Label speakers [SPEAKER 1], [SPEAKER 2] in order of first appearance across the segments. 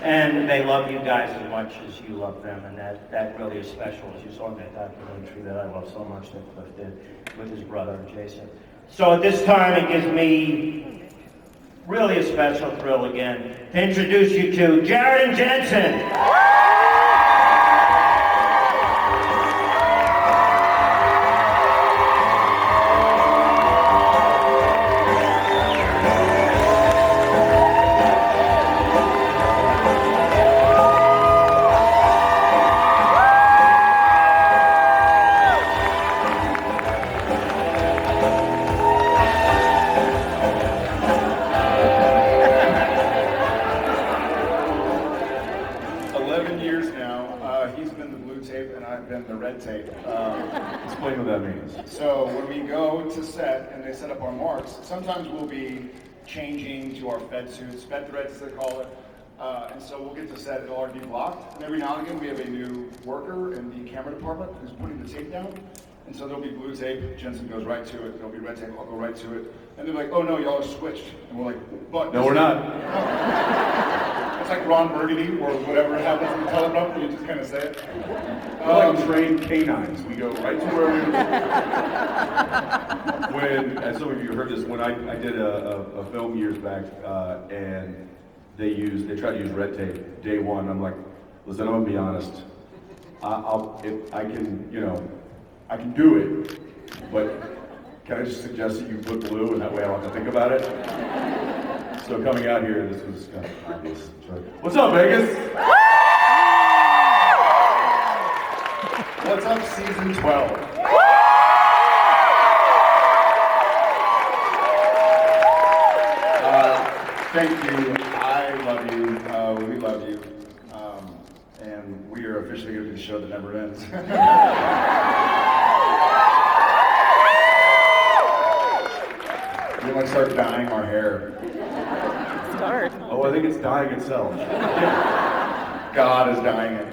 [SPEAKER 1] And they love you guys as much as you love them, and that really is special, as you saw in that documentary that I love so much that Cliff did with his brother Jason. So at this time, it gives me really a special thrill again to introduce you to Jared and Jensen.
[SPEAKER 2] Explain what that means.
[SPEAKER 3] So when we go to set and they set up our marks, sometimes we'll be changing to our fed suits, fed threads as they call it, and so we'll get to set, it'll already be blocked, and every now and again we have a new worker in the camera department who's putting the tape down, and so there'll be blue tape, Jensen goes right to it, there'll be red tape, I'll go right to it, and they're like, oh no, y'all are switched, and we're like, but...
[SPEAKER 2] No, we're not.
[SPEAKER 3] It's like Ron Burgundy, or whatever happens in the teleprompter, you just kind of say it.
[SPEAKER 2] We're like trained canines. We go right to where we... When, as some of you heard this, when I did a film years back, and they tried to use red tape day one, I'm like, listen, I'm gonna be honest. If I can do it, but can I just suggest that you put blue, and that way I don't have to think about it? So coming out here, this was kind of obvious. What's up, Vegas?
[SPEAKER 3] What's up, season 12? Thank you. I love you. We love you. And we are officially going to be the show that never ends. We might start dyeing our hair.
[SPEAKER 2] Oh, I think it's dying itself.
[SPEAKER 3] God is dying it.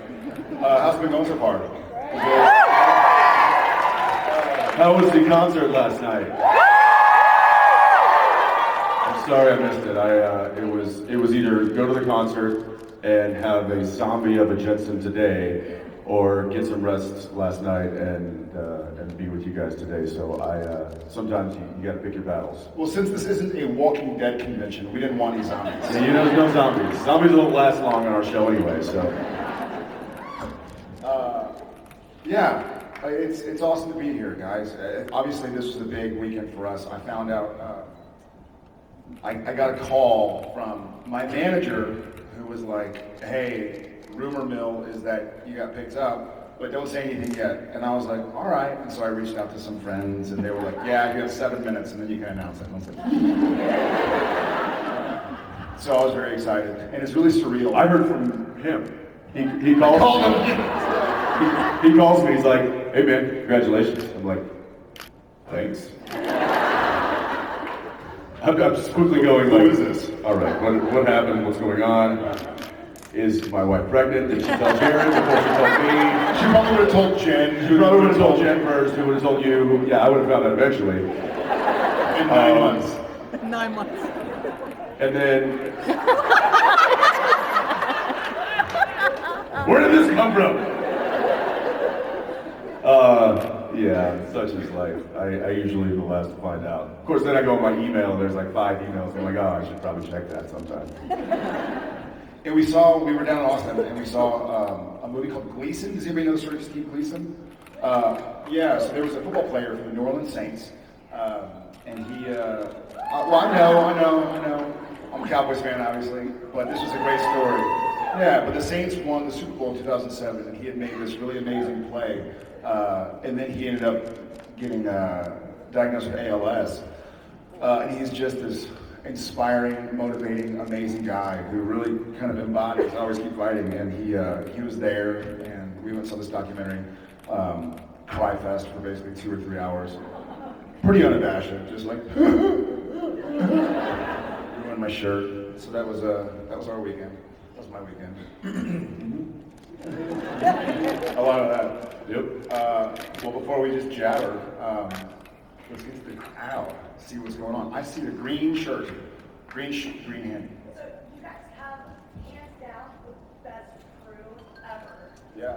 [SPEAKER 3] How's it been going so far?
[SPEAKER 2] How was the concert last night? I'm sorry I missed it. It was either go to the concert and have a zombie of a Jensen today, or get some rest last night and be with you guys today. So sometimes you got to pick your battles.
[SPEAKER 3] Well, since this isn't a Walking Dead convention, we didn't want any zombies.
[SPEAKER 2] Yeah, you know, there's no zombies. Zombies don't last long on our show anyway. So.
[SPEAKER 3] Yeah, it's awesome to be here, guys. Obviously, this was a big weekend for us. I found out. I got a call from my manager who was like, "Hey, rumor mill is that you got picked up, but don't say anything yet." And I was like, "All right." And so I reached out to some friends, and they were like, "Yeah, you have 7 minutes, and then you can announce it." And I was like, so I was very excited, and it's really surreal.
[SPEAKER 2] I heard from him. He calls me. He calls me. He's like, "Hey man, congratulations." I'm like, "Thanks." I'm just quickly going like,
[SPEAKER 3] "Who is this?
[SPEAKER 2] All right, what happened? What's going on? Is my wife pregnant? Did she tell Jared before she told me?"
[SPEAKER 3] She probably would have told Jen.
[SPEAKER 2] She probably would have told Jen first, who would have told you. Yeah, I would have found that eventually.
[SPEAKER 3] In 9 months.
[SPEAKER 4] 9 months.
[SPEAKER 2] And then, where did this come from? Yeah, such is life. I usually am the last to find out. Of course, then I go on my email, and there's like 5 emails. I'm like, oh, I should probably check that sometime.
[SPEAKER 3] And we were down in Austin, and we saw a movie called Gleason. Does anybody know the story of Steve Gleason? Yeah, so there was a football player from the New Orleans Saints, and he, well, I know. I'm a Cowboys fan, obviously, but this was a great story. Yeah, but the Saints won the Super Bowl in 2007, and he had made this really amazing play, and then he ended up getting diagnosed with ALS, and he's just this inspiring, motivating, amazing guy who really kind of embodies always keep fighting, and he was there, and we went and saw this documentary, Cry Fest, for basically 2 or 3 hours. Pretty unabashed, just like ruined my shirt. So that was our weekend. That was my weekend. A lot of that.
[SPEAKER 2] Yep.
[SPEAKER 3] Well, before we just jabber, let's get to the crowd, see what's going on. I see the green shirt, green hand.
[SPEAKER 5] So you guys have hands down
[SPEAKER 3] Yeah.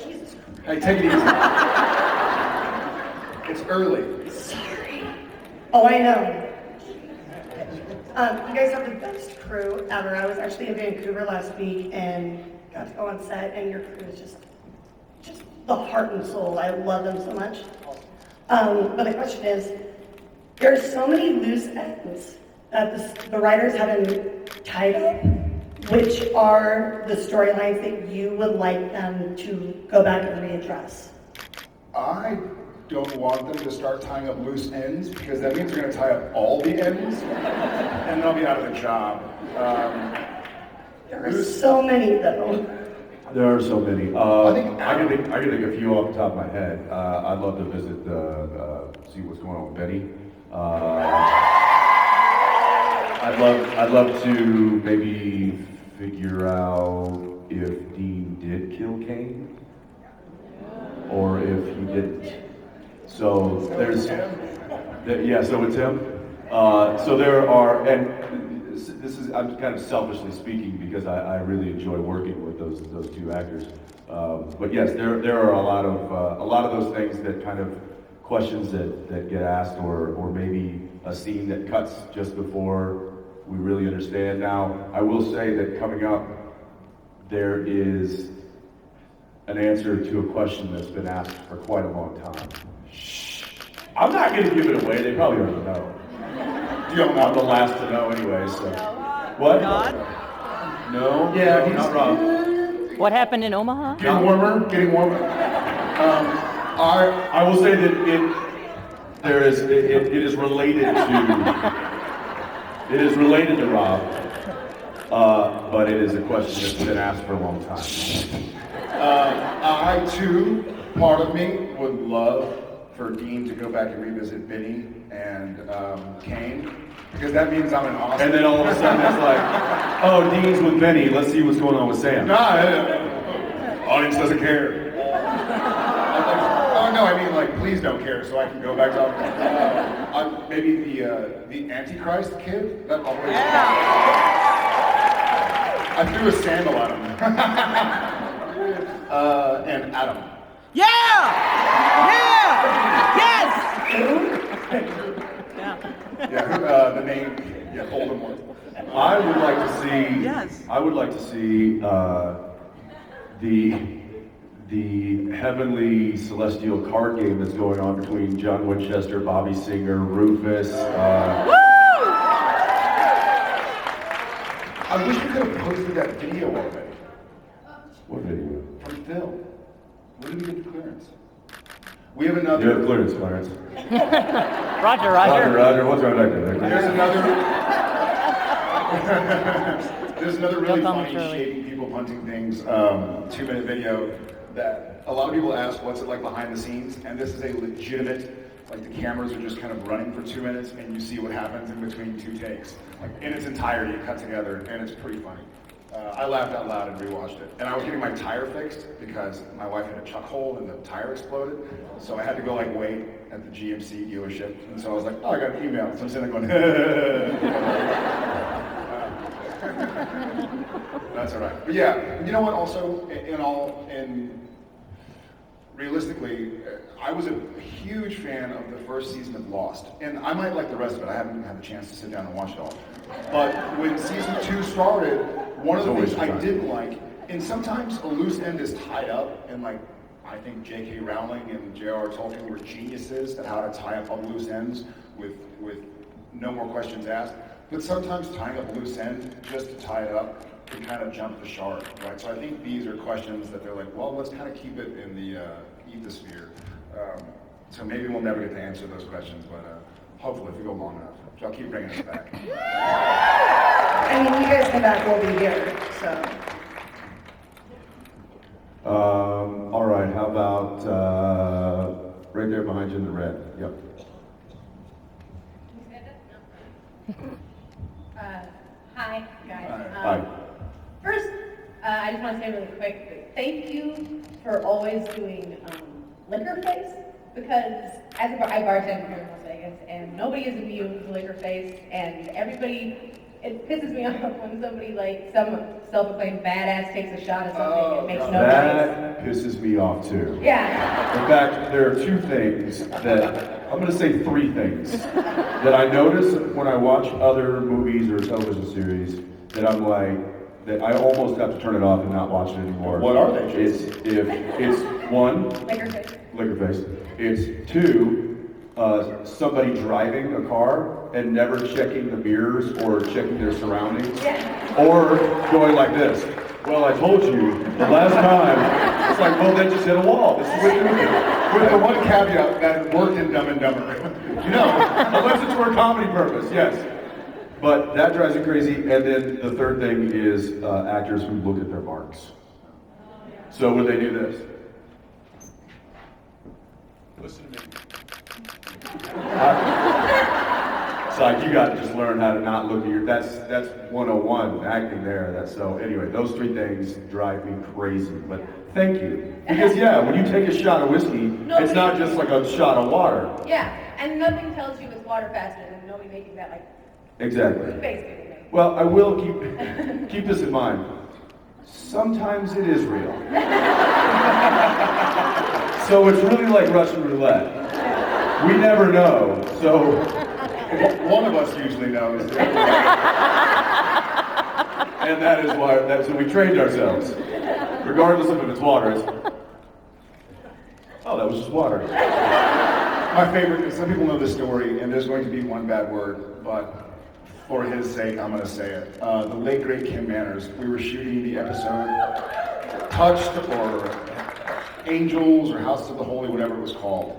[SPEAKER 4] Jesus.
[SPEAKER 3] Hey, take it easy. It's early.
[SPEAKER 4] Sorry. Oh, I know. You guys have the best crew ever. I was actually in Vancouver last week and got to go on set, and your crew is just the heart and soul. I love them so much. But the question is, there are so many loose ends that the writers haven't tied up. Which are the storylines that you would like them to go back and readdress?
[SPEAKER 3] I don't want them to start tying up loose ends because that means they're going to tie up all the ends, and they'll be out of the job.
[SPEAKER 4] There are so many, though.
[SPEAKER 2] There are so many.
[SPEAKER 3] I
[SPEAKER 2] can think a few off the top of my head. I'd love to visit, see what's going on with Benny. I'd love to maybe figure out if Dean did kill Kane or if he didn't. So there's, yeah. So it's him. So there are, and this is, I'm kind of selfishly speaking because I really enjoy working with those two actors. But yes, there are a lot of those things that kind of questions that get asked, or maybe a scene that cuts just before we really understand. Now, I will say that coming up, there is an answer to a question that's been asked for quite a long time. I'm not going to give it away. They probably already know. I'm the last to know anyway, so. What?
[SPEAKER 5] God?
[SPEAKER 2] No?
[SPEAKER 3] Yeah,
[SPEAKER 2] no, not Rob.
[SPEAKER 5] What happened in Omaha?
[SPEAKER 3] Getting warmer.
[SPEAKER 2] I will say that it is related to. It is related to Rob, but it is a question that's been asked for a long time.
[SPEAKER 3] I too, part of me would love for Dean to go back and revisit Benny and Kane, because that means I'm an awesome.
[SPEAKER 2] And then all of a sudden it's like, oh, Dean's with Benny, let's see what's going on with Sam.
[SPEAKER 3] Audience doesn't care. Oh no, I mean like, please don't care, so I can go back to maybe the Antichrist kid. That always. I threw a sandal at him. And Adam.
[SPEAKER 5] Yeah! Yes!
[SPEAKER 3] Yeah, the name. Yeah, Voldemort.
[SPEAKER 2] I would like to see.
[SPEAKER 5] Yes.
[SPEAKER 2] I would like to see the heavenly celestial card game that's going on between John Winchester, Bobby Singer, Rufus.
[SPEAKER 3] I wish we could have posted that video already.
[SPEAKER 2] What video?
[SPEAKER 3] From Phil. When did we get the clearance? We have
[SPEAKER 2] You
[SPEAKER 3] another.
[SPEAKER 2] have clearance, Clarence.
[SPEAKER 5] Roger.
[SPEAKER 2] What's right back there?
[SPEAKER 3] There's another really
[SPEAKER 5] Don't call me
[SPEAKER 3] funny
[SPEAKER 5] Shirley.
[SPEAKER 3] shady people punting things 2-minute video that a lot of people ask what's it like behind the scenes, and this is a legitimate, like the cameras are just kind of running for 2 minutes and you see what happens in between two takes. Like in its entirety, cut together, and it's pretty funny. I laughed out loud and rewatched it. And I was getting my tire fixed because my wife had a chuck hole and the tire exploded. So I had to go like wait at the GMC dealership. And so I was like, oh, I got an email. So I'm sitting there going, that's all right. But yeah, you know what? Also, realistically, I was a huge fan of the first season of Lost. And I might like the rest of it. I haven't had the chance to sit down and watch it all. But when season 2 started, one of the things I didn't like, and sometimes a loose end is tied up, and like, I think J.K. Rowling and J.R. Tolkien were geniuses at how to tie up all loose ends with no more questions asked. But sometimes tying up a loose end just to tie it up can kind of jump the shark, right? So I think these are questions that they're like, well, let's kind of keep it in the ethosphere. So maybe we'll never get to answer those questions, but hopefully if we go long enough. So I'll keep bringing us back.
[SPEAKER 4] I mean, you guys come back, we'll be here, so.
[SPEAKER 2] All right, how about right there behind you in the red? Yep.
[SPEAKER 6] Hi, guys.
[SPEAKER 2] Hi.
[SPEAKER 6] First, I just want to say really quick, thank you for always doing liquor face, because I bartend here in Las Vegas, and nobody is immune to liquor face, and everybody it pisses me off when somebody like some self-proclaimed badass takes a shot at something and makes no noise.
[SPEAKER 2] That pisses me off too.
[SPEAKER 6] Yeah.
[SPEAKER 2] In fact, there are two things that, I'm gonna say three things, that I notice when I watch other movies or television series that I'm like, that I almost have to turn it off and not watch it anymore.
[SPEAKER 3] What are they,
[SPEAKER 2] It's, if it's one, liquor face. It's two, somebody driving a car and never checking the mirrors or checking their surroundings.
[SPEAKER 6] Yeah.
[SPEAKER 2] Or going like this. Well, I told you the last time. It's like, well, then just hit a wall. This is what you're doing.
[SPEAKER 3] With the one caveat that it worked in Dumb and Dumber.
[SPEAKER 2] Unless it's for a comedy purpose, yes. But that drives me crazy. And then the third thing is actors who look at their marks. So when they do this. Listen to me. It's like you got to just learn how to not look at your. That's 101 acting there. That's so. Anyway, those three things drive me crazy. But thank you, because yeah, when you take a shot of whiskey, it's not just like a shot of water.
[SPEAKER 6] Yeah, and nothing tells you it's water faster than nobody making that like
[SPEAKER 2] Exactly.
[SPEAKER 6] face giving.
[SPEAKER 2] Well, I will keep this in mind. Sometimes it is real. So it's really like Russian roulette. We never know. So
[SPEAKER 3] One of us usually knows.
[SPEAKER 2] and that is why so we trained ourselves. Regardless of if it's water, it's oh, that was just water.
[SPEAKER 3] My favorite, some people know this story, and there's going to be one bad word, but for his sake, I'm going to say it. The late, great Kim Manners, we were shooting the episode Touched or Angels or House of the Holy, whatever it was called.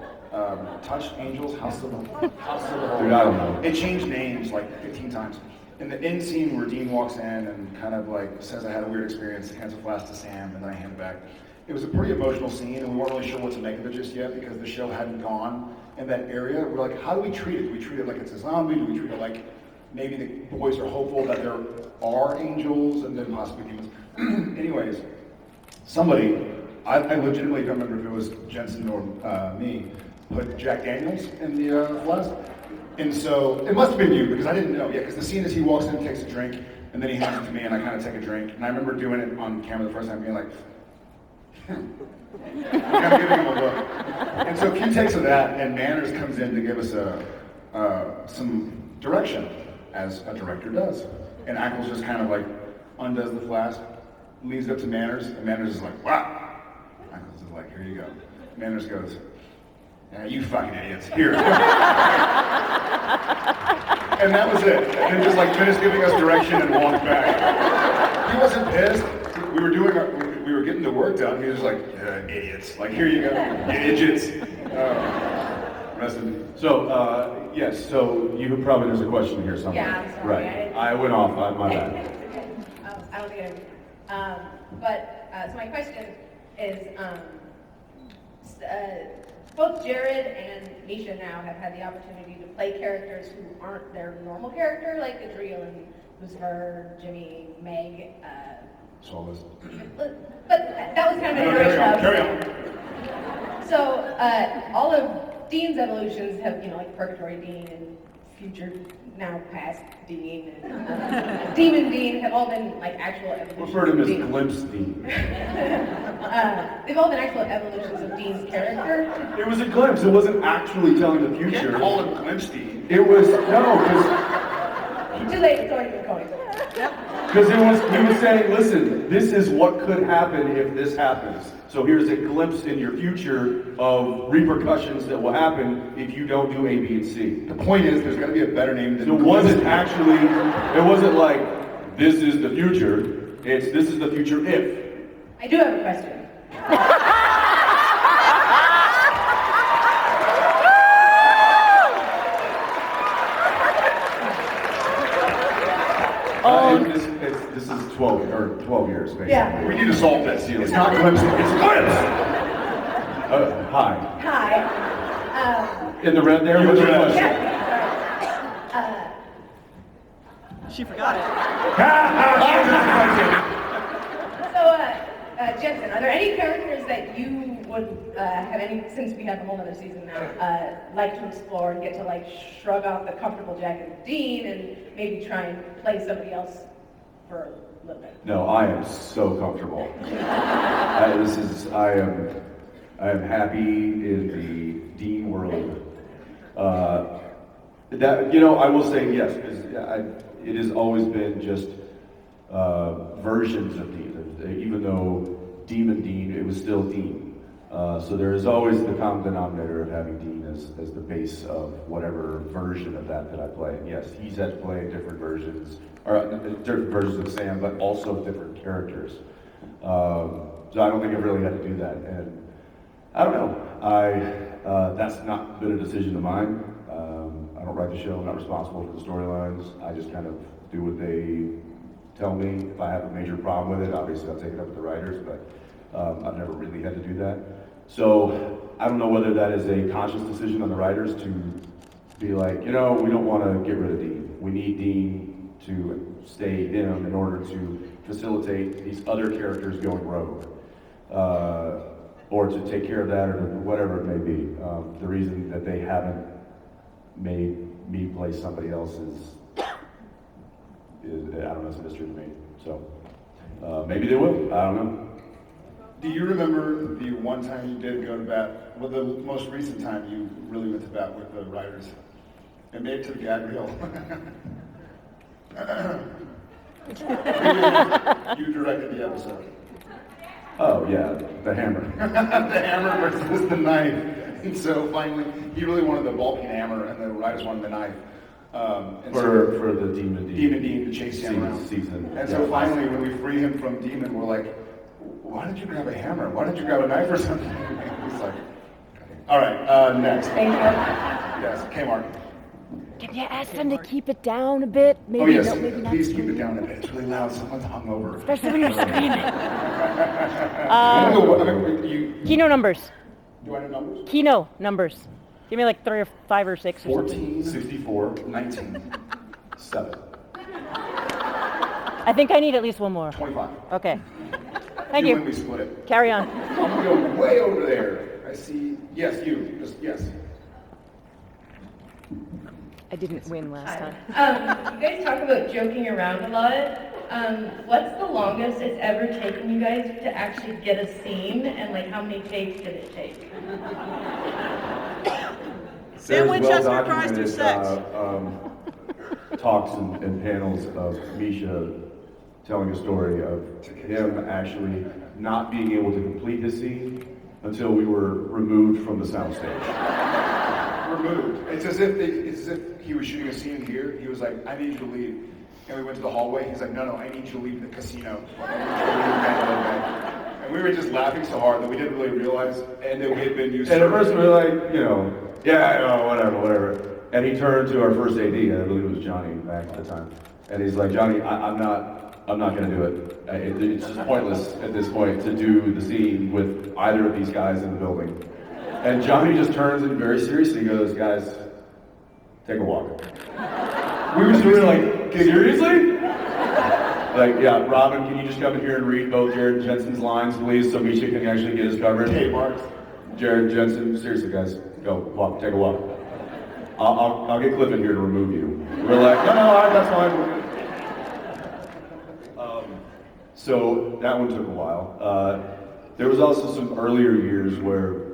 [SPEAKER 3] Touched Angels, House of the Holy.
[SPEAKER 2] Dude, I don't know.
[SPEAKER 3] It changed names like 15 times. In the end scene where Dean walks in and kind of like says I had a weird experience, hands a flask to Sam, and then I hand it back. It was a pretty emotional scene, and we weren't really sure what to make of it just yet because the show hadn't gone in that area. We're like, how do we treat it? Do we treat it like it's a zombie? Do we treat it like maybe the boys are hopeful that there are angels and then possibly demons? Anyways, somebody, I legitimately don't remember if it was Jensen or me, put Jack Daniels in the flask. And so, it must have been you, because I didn't know. Yeah, because the scene is he walks in, takes a drink, and then he hands it to me, and I kind of take a drink. And I remember doing it on camera the first time, being like, kind of giving him a look. And so Q takes of that, and Manners comes in to give us some direction, as a director does. And Ackles just kind of like undoes the flask, leaves it up to Manners, and Manners is like, wow. Ackles is like, here you go. Manners goes, yeah, you fucking idiots. Here. And that was it. And then just like finished giving us direction and walked back. He wasn't pissed. We were getting the work done. He was like, yeah, idiots. Like, here you go, idiots.
[SPEAKER 2] So, yes, so you probably, there's a question here somewhere.
[SPEAKER 6] Yeah, I'm sorry.
[SPEAKER 2] Right. I went off on my bad.
[SPEAKER 6] I don't think so my question is, both Jared and Misha now have had the opportunity to play characters who aren't their normal character, like Danneel and Lucifer, Jimmy, Meg.
[SPEAKER 3] So this.
[SPEAKER 6] But that was kind of an
[SPEAKER 3] Carry
[SPEAKER 6] iteration
[SPEAKER 3] on.
[SPEAKER 6] So all of Dean's evolutions have, like Purgatory Dean and future, now past Dean and Demon Dean have all been like actual evolutions.
[SPEAKER 2] Refer to him
[SPEAKER 6] of
[SPEAKER 2] as
[SPEAKER 6] Dean.
[SPEAKER 2] Glimpse Dean.
[SPEAKER 6] They've all been actual evolutions of Dean's character.
[SPEAKER 2] It was a glimpse. It wasn't actually telling the
[SPEAKER 3] You
[SPEAKER 2] future.
[SPEAKER 3] can't call him Glimpse Dean.
[SPEAKER 2] It was, no, because
[SPEAKER 6] Too late, it's already been going.
[SPEAKER 2] Because he was saying, listen, this is what could happen if this happens. So here's a glimpse in your future of repercussions that will happen if you don't do A, B, and C.
[SPEAKER 3] The point is, there's got to be a better name than
[SPEAKER 2] So it wasn't actually, it wasn't like, this is the future. It's, this is the future if.
[SPEAKER 6] I do have a question.
[SPEAKER 2] This is 12 years, basically.
[SPEAKER 6] Yeah.
[SPEAKER 3] We need to solve this. It's not Glimpse, it's Glimpse!
[SPEAKER 2] Hi.
[SPEAKER 6] Hi.
[SPEAKER 2] In the red there, what's your question?
[SPEAKER 6] Yeah.
[SPEAKER 5] She forgot it.
[SPEAKER 6] So, Jensen, are there any characters that you would have any, since we have a whole other season now, like to explore and get to like shrug off the comfortable jacket of Dean and maybe try and play somebody else for a little bit?
[SPEAKER 2] No, I am so comfortable. I am happy in the Dean world. I will say yes, because it has always been just versions of Dean. Even though Demon Dean, it was still Dean. So there is always the common denominator of having Dean as the base of whatever version of that I play. And yes, he's had to play different versions, or different versions of Sam, but also different characters. So I don't think I've really had to do that. And I don't know. That's not been a decision of mine. I don't write the show. I'm not responsible for the storylines. I just kind of do what they tell me. If I have a major problem with it, obviously I'll take it up with the writers, but I've never really had to do that. So I don't know whether that is a conscious decision on the writers to be like, we don't want to get rid of Dean. We need Dean to stay him in order to facilitate these other characters going rogue. Or to take care of that, or whatever it may be. The reason that they haven't made me play somebody else is I don't know, it's a mystery to me. So maybe they will. I don't know.
[SPEAKER 3] Do you remember the one time you did go to bat? Well, the most recent time you really went to bat with the writers, and made it to the gag reel. You directed the episode.
[SPEAKER 2] Oh yeah, the hammer.
[SPEAKER 3] The hammer versus the knife. And so finally, he really wanted the ball peen hammer, and the writers wanted the knife. And
[SPEAKER 2] For the Demon
[SPEAKER 3] Dean to chase him around.
[SPEAKER 2] Season.
[SPEAKER 3] And so finally, when we free him from Demon, we're like, why did you grab a hammer? Why didn't you grab a knife or something? He's like, okay. All right, next.
[SPEAKER 6] Thank you.
[SPEAKER 3] Yes, Kmart.
[SPEAKER 7] Can you ask them to keep it down a bit? Maybe
[SPEAKER 3] Oh yes,
[SPEAKER 7] no, maybe not
[SPEAKER 3] please keep it
[SPEAKER 7] scream.
[SPEAKER 3] down a bit. It's really loud. Someone's hungover.
[SPEAKER 7] Especially when you're screaming.
[SPEAKER 3] You,
[SPEAKER 7] Keno numbers.
[SPEAKER 3] do I know numbers?
[SPEAKER 7] Keno numbers. Give me like 3 or 5 or 6 or something.
[SPEAKER 3] 14,
[SPEAKER 2] 64,
[SPEAKER 3] 19,
[SPEAKER 2] 7.
[SPEAKER 7] I think I need at least one more.
[SPEAKER 3] 25.
[SPEAKER 7] Okay. Thank
[SPEAKER 3] When
[SPEAKER 7] you.
[SPEAKER 3] we split it.
[SPEAKER 7] Carry on.
[SPEAKER 3] I'm gonna go way over there. I see. Yes, you. Just yes.
[SPEAKER 7] I didn't win last time.
[SPEAKER 8] You guys talk about joking around a lot. What's the longest it's ever taken you guys to actually get a scene, and like how many takes did it take?
[SPEAKER 5] Sam
[SPEAKER 2] There's
[SPEAKER 5] Winchester tries to
[SPEAKER 2] well-documented,
[SPEAKER 5] sex.
[SPEAKER 2] talks and panels of Misha telling a story of him actually not being able to complete his scene until we were removed from the soundstage.
[SPEAKER 3] Removed. It's as if he was shooting a scene here. He was like, I need you to leave. And we went to the hallway. He's like, no, I need you to leave the casino. And we were just laughing so hard that we didn't really realize, and that we had been used
[SPEAKER 2] And
[SPEAKER 3] to
[SPEAKER 2] at first we were like, yeah, whatever. And he turned to our first AD, I believe it was Johnny back at the time. And he's like, Johnny, I'm not going to do it. It's just pointless at this point to do the scene with either of these guys in the building. And Johnny just turns and very seriously goes, guys, take a walk. We were doing like, seriously? Like, yeah, Robin, can you just come in here and read both Jared Jensen's lines, please, so Misha can actually get his coverage?
[SPEAKER 3] Hey, Mark.
[SPEAKER 2] Jared Jensen, seriously, guys, go walk, take a walk. I'll get Cliff in here to remove you. We're like, no, all right, that's fine. So that one took a while. There was also some earlier years where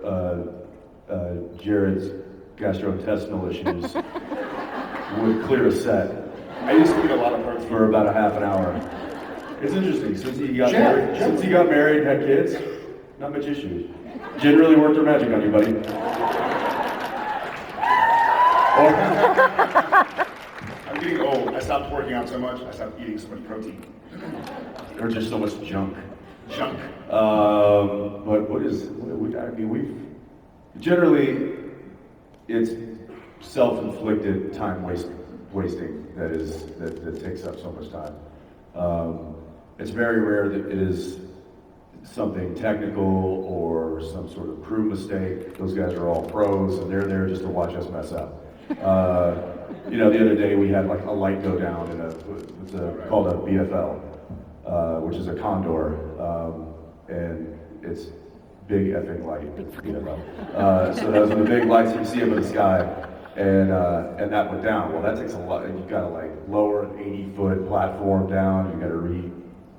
[SPEAKER 2] Jared's gastrointestinal issues would clear a set.
[SPEAKER 3] I used to eat a lot of protein.
[SPEAKER 2] For about a half an hour. It's interesting, since he got
[SPEAKER 3] Jeff.
[SPEAKER 2] married and had kids, not much issue. Jen really worked her magic on you, buddy.
[SPEAKER 3] I'm getting old. I stopped working out so much. I stopped eating so much protein.
[SPEAKER 2] Or just so much junk.
[SPEAKER 3] Junk.
[SPEAKER 2] But we've generally, it's self-inflicted time wasting that takes up so much time. It's very rare that it is something technical or some sort of crew mistake. Those guys are all pros and they're there just to watch us mess up. The other day we had like a light go down in called a BFL, which is a condor, and it's big effing light. So those are the big lights you see up in the sky, and that went down. Well, that takes a lot. You've got to like lower an 80-foot platform down. You've got to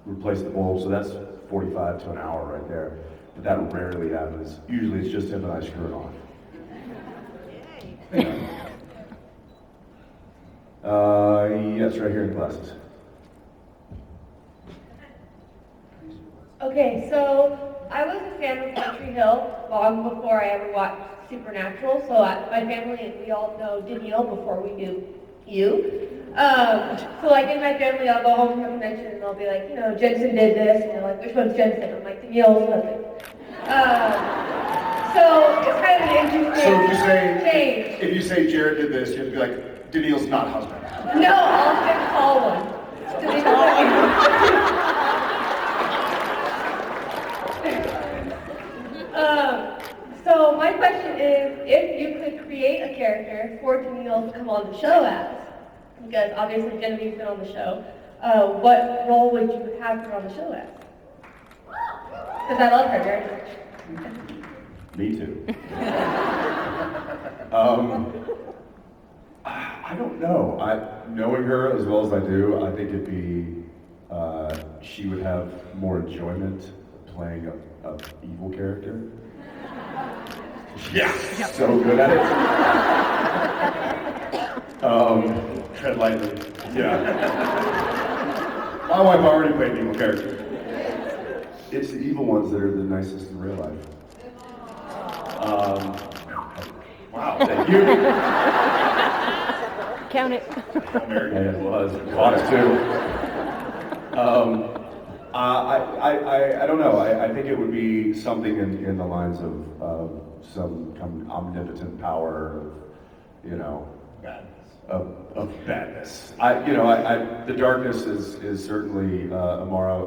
[SPEAKER 2] replace the bulb. So that's 45 to an hour right there. But that rarely happens. Usually it's just him and I screwing off. Yes, right here in classes.
[SPEAKER 8] Okay, so I was a fan of Country Hill long before I ever watched Supernatural. So my family, we all know Danneel before we knew you. So like in my family, I'll go home from a convention and they'll be like, you know, Jensen did this, and they're like, which one's Jensen? I'm like, Danneel's husband. So it's kind of an interesting change.
[SPEAKER 3] if you say Jared did this, you have to be like, Daniel's not husband.
[SPEAKER 8] No, I'll just call one. So my question is, if you could create a character for Danneel to come on the show as, because obviously Genevieve's been on the show, what role would you have her on the show as? Because I love her very much.
[SPEAKER 2] Me too. I don't know. Knowing her as well as I do, I think it'd be, she would have more enjoyment playing a evil character.
[SPEAKER 3] Yeah.
[SPEAKER 2] So good at it.
[SPEAKER 3] Tread lightly. Yeah. My wife already played an evil character.
[SPEAKER 2] It's the evil ones that are the nicest in real life.
[SPEAKER 3] Wow, thank you.
[SPEAKER 7] Count it.
[SPEAKER 2] And it was. Caught it too. I don't know. I think it would be something in the lines of some kind of omnipotent power of, you know, of badness. The darkness is certainly Amara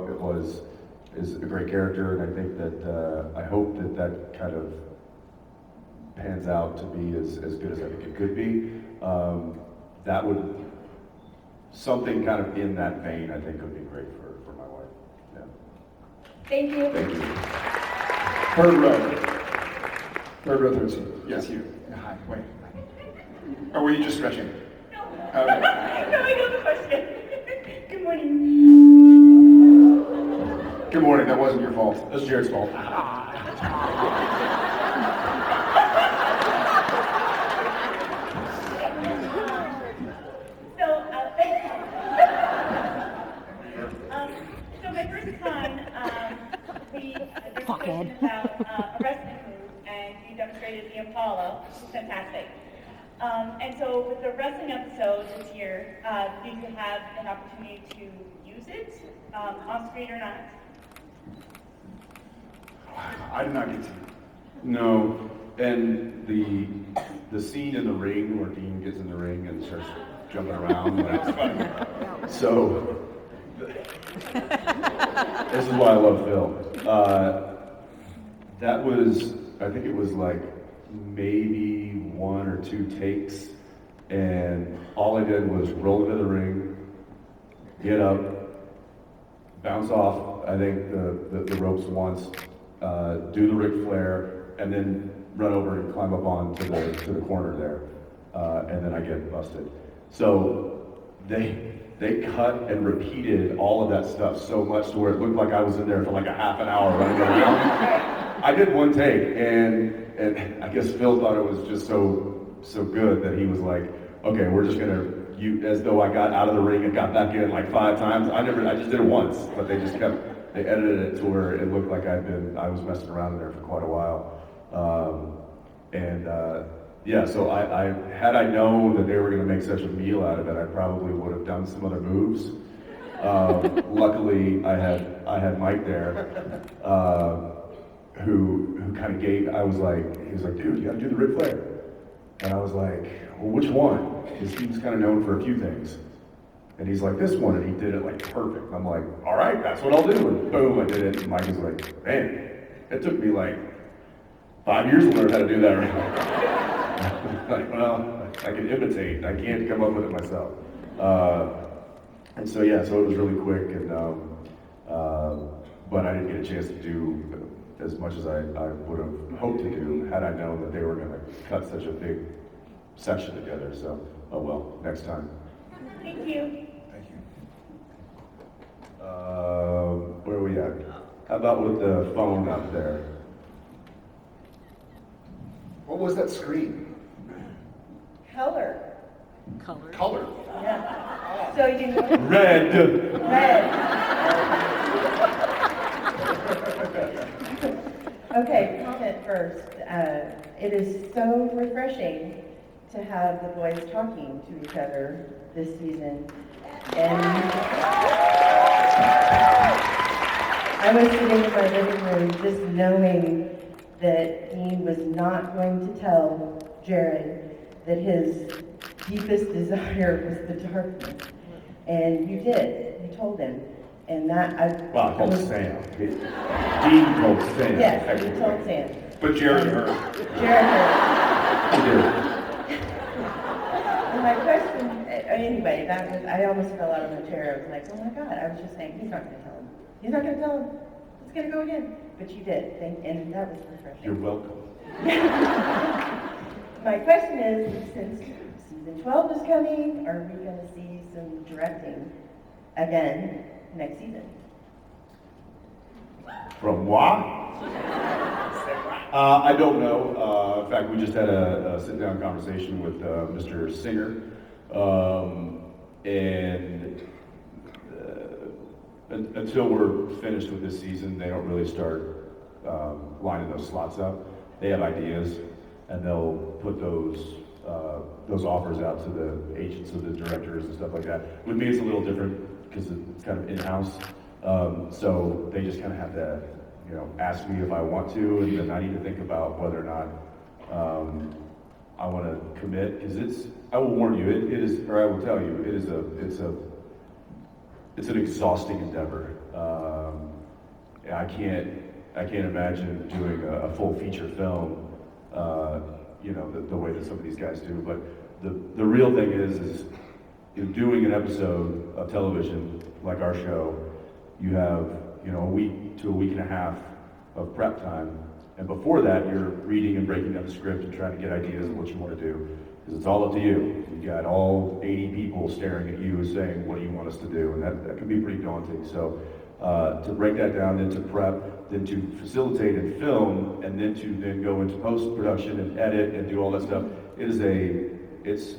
[SPEAKER 2] is a great character, and I think that I hope that kind of pans out to be as good as I think it could be. That would, something kind of in that vein, I think would be great for my wife. Yeah.
[SPEAKER 8] Thank you.
[SPEAKER 2] Thank you.
[SPEAKER 3] Third row. Third row, third seat. Yes, you. Yeah, hi, wait. Or were you just stretching?
[SPEAKER 8] No.
[SPEAKER 3] Okay.
[SPEAKER 8] No, I know the question. Good morning.
[SPEAKER 3] Good morning, that wasn't your fault.
[SPEAKER 2] That was Jared's fault.
[SPEAKER 9] So my first con, there's a question about a wrestling move, and you demonstrated the Apollo, which is fantastic. And so with the wrestling episode this year, did you have an opportunity to use it on screen or not?
[SPEAKER 3] I did not get to.
[SPEAKER 2] No, and the scene in the ring where Dean gets in the ring and starts jumping around. So this is why I love Phil. That was, I think it was like maybe 1 or 2 takes, and all I did was roll into the ring, get up, bounce off, I think the ropes once, do the Ric Flair, and then run over and climb up onto the corner there, and then I get busted. So they cut and repeated all of that stuff so much to where it looked like I was in there for like a half an hour running around. I did 1 take, and I guess Phil thought it was just so good that he was like, okay, we're just gonna, as though I got out of the ring and got back in like 5 times. I just did it once, but they edited it to where it looked like I was messing around in there for quite a while. Yeah, so had I known that they were gonna make such a meal out of it, I probably would have done some other moves. Luckily, I had Mike there, who kind of gave, he was like, dude, you gotta do the Ric Flair. And I was like, well, which one? Because he was kind of known for a few things. And he's like, this one, and he did it like perfect. I'm like, all right, that's what I'll do. And boom, I did it. And Mike was like, man, it took me like 5 years to learn how to do that right. Like, well, I can imitate. I can't come up with it myself. And so, yeah, so it was really quick. And but I didn't get a chance to do as much as I would have hoped to do had I known that they were going to cut such a big section together. So, oh well, next time.
[SPEAKER 9] Thank you.
[SPEAKER 3] Thank you.
[SPEAKER 2] Where are we at? How about with the phone up there?
[SPEAKER 3] What was that screen?
[SPEAKER 8] Color.
[SPEAKER 3] Color.
[SPEAKER 8] Yeah. So you know.
[SPEAKER 2] Red.
[SPEAKER 8] Red. Okay, comment first. It is so refreshing to have the boys talking to each other this season. And I was sitting in my living room just knowing that Dean was not going to tell Jared that his deepest desire was the darkness. And you did. You told him. And that
[SPEAKER 2] Well, I told Sam. Dean told Sam.
[SPEAKER 8] Yes, you told Sam.
[SPEAKER 3] But Jared heard.
[SPEAKER 8] Jared heard.
[SPEAKER 2] He did.
[SPEAKER 8] And my question, anyway, that was, I almost fell out of my chair. I was like, oh my God, I was just saying, he's not going to tell him. He's not going to tell him. It's going to go again. But you did, and that was refreshing.
[SPEAKER 2] You're welcome.
[SPEAKER 8] My question is, since season 12 is coming, are we going to see some directing again next season?
[SPEAKER 2] From what? I don't know. In fact, we just had a sit-down conversation with Mr. Singer, and until we're finished with this season, they don't really start lining those slots up. They have ideas, and they'll put those offers out to the agents of the directors and stuff like that. With me, it's a little different because it's kind of in-house. So they just kind of have to, ask me if I want to, and then I need to think about whether or not I want to commit. Because I will warn you, it is, or I will tell you, it's an exhausting endeavor. I can't imagine doing a full feature film, the way that some of these guys do. But the real thing is doing an episode of television like our show, you have a week to a week and a half of prep time, and before that you're reading and breaking down the script and trying to get ideas of what you want to do, because it's all up to you. You got all 80 people staring at you and saying, what do you want us to do? And that can be pretty daunting. So to break that down, then to prep, then to facilitate and film, and then to go into post-production and edit and do all that stuff, it's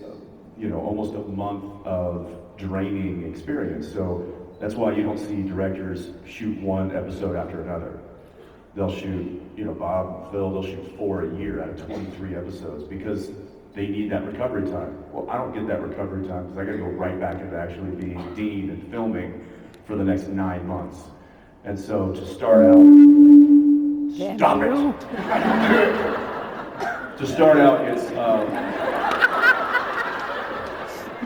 [SPEAKER 2] almost a month of draining experience. So that's why you don't see directors shoot one episode after another. They'll shoot, Bob and Phil, they'll shoot 4 a year out of 23 episodes because they need that recovery time. Well, I don't get that recovery time because I gotta go right back into actually being Dean and filming for the next 9 months. And so to start out, stop it! To start out,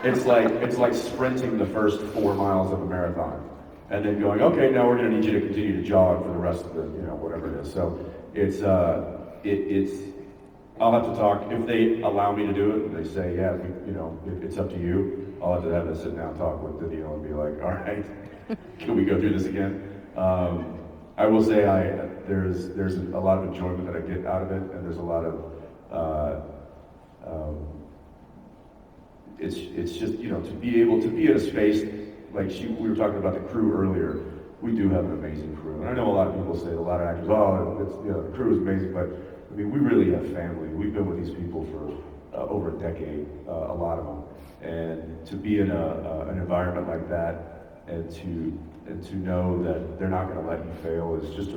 [SPEAKER 2] it's like sprinting the first 4 miles of a marathon, and then going, okay, now we're going to need you to continue to jog for the rest of the, whatever it is. So it's I'll have to talk if they allow me to do it. And they say, yeah, it's up to you. I'll have to have a sit down talk with Danneel and be like, all right, can we go through this again? I will say there's a lot of enjoyment that I get out of it, and there's a lot of it's just, to be able to be in a space like we were talking about the crew earlier. We do have an amazing crew. And I know a lot of people say, a lot of actors, the crew is amazing, but I mean, we really have family. We've been with these people for over a decade, a lot of them. And to be in an environment like that and to know that they're not going to let you fail is just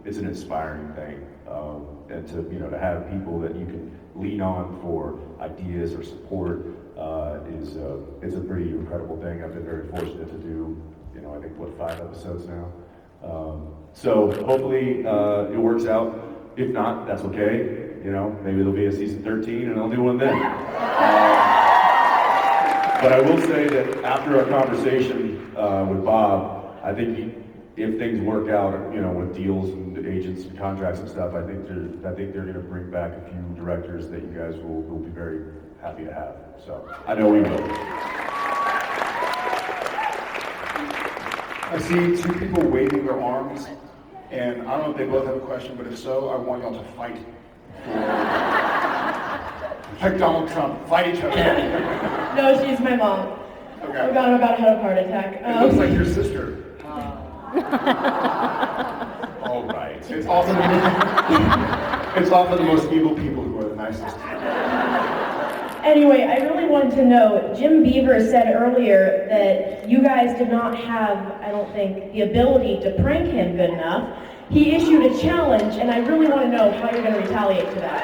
[SPEAKER 2] it's an inspiring thing. And to have people that you can lean on for ideas or support is a pretty incredible thing. I've been very fortunate to do, I think 5 episodes now. So hopefully it works out. If not, that's okay. Maybe there'll be a season 13 and I'll do one then. But I will say that after our conversation with Bob, I think if things work out, with deals and agents and contracts and stuff, I think they're going to bring back a few directors that you guys will be very happy to have. So I know we will.
[SPEAKER 3] I see two people waving their arms, and I don't know if they both have a question, but if so, I want y'all to fight. Like Donald Trump, fight each other.
[SPEAKER 8] No, she's my mom.
[SPEAKER 3] Okay.
[SPEAKER 8] Oh God, I'm about to have a heart attack.
[SPEAKER 3] It looks like your sister.
[SPEAKER 2] All right.
[SPEAKER 3] It's often the most evil people who are the nicest.
[SPEAKER 8] Anyway, I really wanted to know, Jim Beaver said earlier that you guys did not have, I don't think, the ability to prank him good enough. He issued a challenge, and I really want to know how you're going to retaliate to that.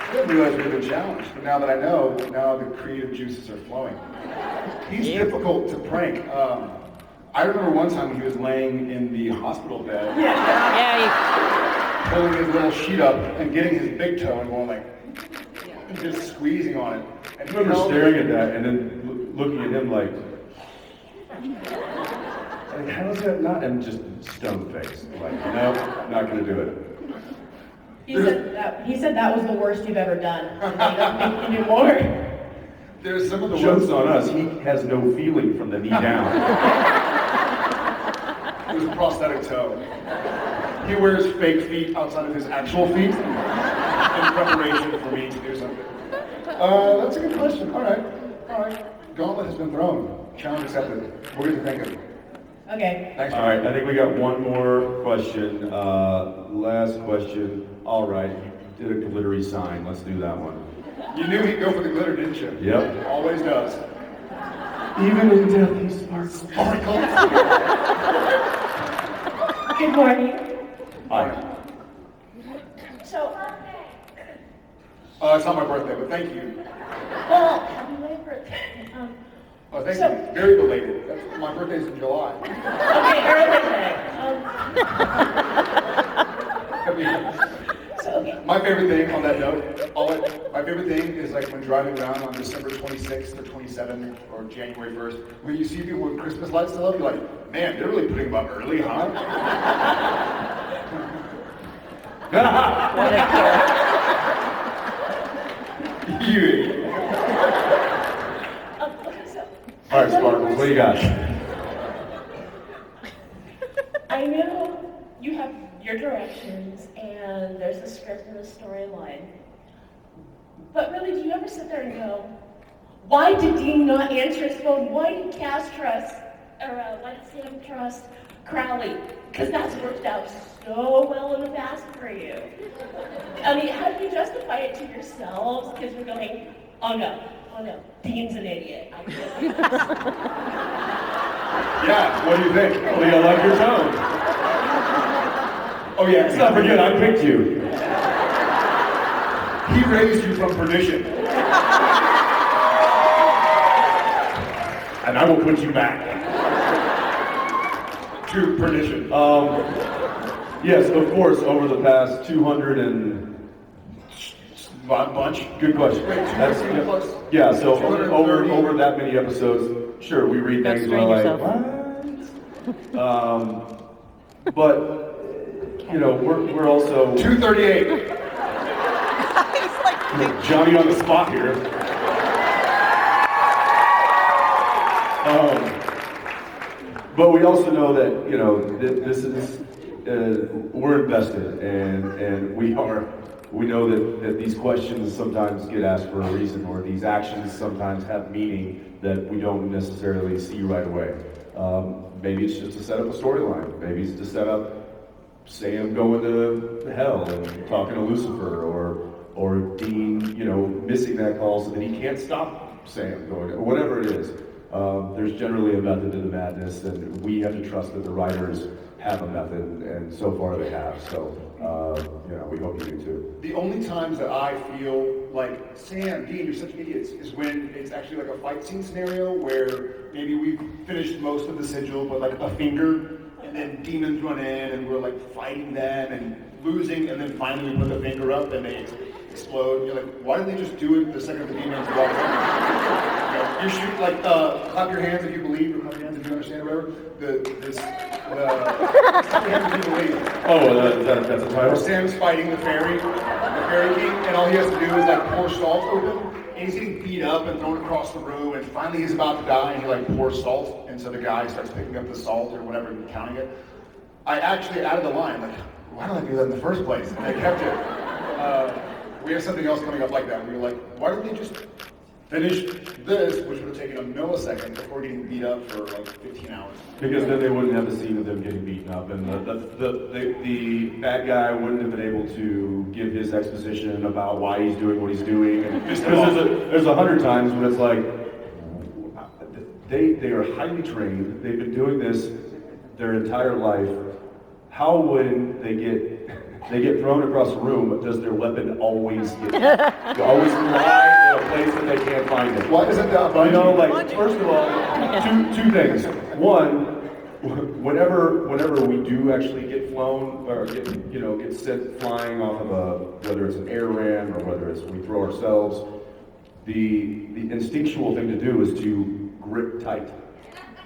[SPEAKER 3] I didn't realize we had been challenged, but now that I know, now the creative juices are flowing. He's difficult to prank. I remember one time when he was laying in the hospital bed,
[SPEAKER 7] Yeah,
[SPEAKER 3] pulling his little sheet up and getting his big toe and going like, and just squeezing on it. And
[SPEAKER 2] I remember staring at that and then looking at him like how is that not? And just stone faced. Like, no, not gonna do it.
[SPEAKER 8] He said that was the worst you've ever done. He doesn't think you can do more.
[SPEAKER 3] There's some of the
[SPEAKER 2] Joke's
[SPEAKER 3] ones,
[SPEAKER 2] on us, he has no feeling from the knee down.
[SPEAKER 3] there's a prosthetic toe. He wears fake feet outside of his actual feet in preparation for me to do something. That's a good question. All right. Gauntlet has been thrown. Challenge accepted. We're going to thank him.
[SPEAKER 8] Okay.
[SPEAKER 3] Thanks.
[SPEAKER 2] All right, I think we got one more question. Last question. All right, you did a glittery sign. Let's do that one.
[SPEAKER 3] You knew he'd go for the glitter, didn't you?
[SPEAKER 2] Yep.
[SPEAKER 3] Always does.
[SPEAKER 2] Even in death, he sparkles.
[SPEAKER 8] Good morning.
[SPEAKER 2] Hi.
[SPEAKER 9] So,
[SPEAKER 3] It's not my birthday, but thank you.
[SPEAKER 9] well, happy late birthday.
[SPEAKER 3] Oh, thank
[SPEAKER 9] So-
[SPEAKER 3] you. Very belated. My birthday's in July.
[SPEAKER 9] Okay, early today. So, okay.
[SPEAKER 3] My favorite thing on that note, my favorite thing is like when driving around on December 26th or 27th or January 1st, when you see people with Christmas lights still up, you're like, man, they're really putting them up early, huh?
[SPEAKER 7] What a jerk.
[SPEAKER 3] You idiot.
[SPEAKER 9] Okay, so.
[SPEAKER 2] All right, Sparkles, what do you got?
[SPEAKER 9] I know you have your directions and there's a script and a storyline. But really, do you ever sit there and go, why did Dean not answer his phone? Why did Cass trust, or why did Sam trust Crowley? Because that's worked out so well in the past for you. I mean, how do you justify it to yourselves? Because we're going, oh no, Dean's an idiot.
[SPEAKER 3] Yeah, what do you think?
[SPEAKER 2] Well, I like your tone.
[SPEAKER 3] Oh yeah,
[SPEAKER 2] Let's not forget, I picked you.
[SPEAKER 3] he raised you from perdition.
[SPEAKER 2] And I will put you back.
[SPEAKER 3] To perdition.
[SPEAKER 2] Yes, of course, over the past 200 and...
[SPEAKER 3] Bunch.
[SPEAKER 2] Good question.
[SPEAKER 3] Wait,
[SPEAKER 2] That's,
[SPEAKER 3] 200 plus?
[SPEAKER 2] yeah, so
[SPEAKER 3] 230.
[SPEAKER 2] over that many episodes, sure, we read
[SPEAKER 7] Don't
[SPEAKER 2] things
[SPEAKER 7] strain
[SPEAKER 2] and we're
[SPEAKER 7] yourself.
[SPEAKER 2] like, what? But, you know, we're also
[SPEAKER 3] 238.
[SPEAKER 2] Johnny on the spot here. But we also know that, you know, this is, we're invested and we know that these questions sometimes get asked for a reason, or these actions sometimes have meaning that we don't necessarily see right away. Maybe it's just to set up a storyline. Maybe it's to set up Sam going to hell and talking to Lucifer, or Dean, you know, missing that call so that he can't stop Sam going, or whatever it is. There's generally a method to the madness, and we have to trust that the writers have a method, and so far they have. So, you know, we hope you do too.
[SPEAKER 3] The only times that I feel like, Sam, Dean, you're such idiots, is when it's actually like a fight scene scenario where maybe we've finished most of the sigil, but like a finger, and then demons run in, and we're like fighting them and losing, and then finally we put the finger up and they explode. You're like, why didn't they just do it the second the demons walk in? You shoot like, clap your hands if you believe, or clap your hands if you understand, or whatever. Clap your hands if you believe.
[SPEAKER 2] Oh, that's a
[SPEAKER 3] Where
[SPEAKER 2] title?
[SPEAKER 3] Sam's fighting the fairy king, and all he has to do is like pour salt open, and he's getting beat up and thrown across the room, and finally he's about to die, and he like pours salt, and so the guy starts picking up the salt or whatever and counting it. I actually added the line, like, why did I do that in the first place? And I kept it. We have something else coming up like that. We were like, why don't they just finish this, which would have taken a millisecond before getting beat up for like 15 hours.
[SPEAKER 2] Because then they wouldn't have the scene of them getting beaten up, and the bad guy wouldn't have been able to give his exposition about why he's doing what he's doing. And there's 100 times when it's like, they are highly trained, they've been doing this their entire life. How when they get thrown across the room, does their weapon always always lie in a place that they can't find it?
[SPEAKER 3] Why isn't that
[SPEAKER 2] You know, like, first of all, two things. One, whenever we do actually get flown or get sent flying off of whether it's an air ram or whether it's we throw ourselves, the instinctual thing to do is to grip tight.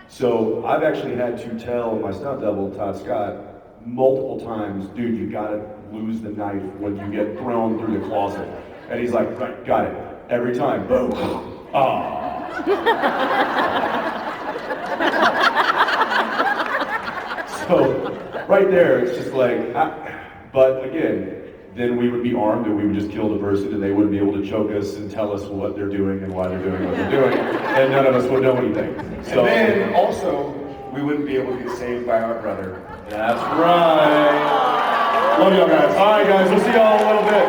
[SPEAKER 2] So I've actually had to tell my stunt double, Todd Scott, multiple times, dude, you gotta lose the knife when you get thrown through the closet. And he's like, right, got it. Every time, boom. So right there, it's just like, but again, then we would be armed and we would just kill the person and they wouldn't be able to choke us and tell us what they're doing and why they're doing what they're doing, and none of us would know anything. So,
[SPEAKER 3] and then also, we wouldn't be able to get saved by our brother.
[SPEAKER 2] That's right.
[SPEAKER 3] Love y'all guys.
[SPEAKER 2] All right, guys, we'll see y'all in a little bit.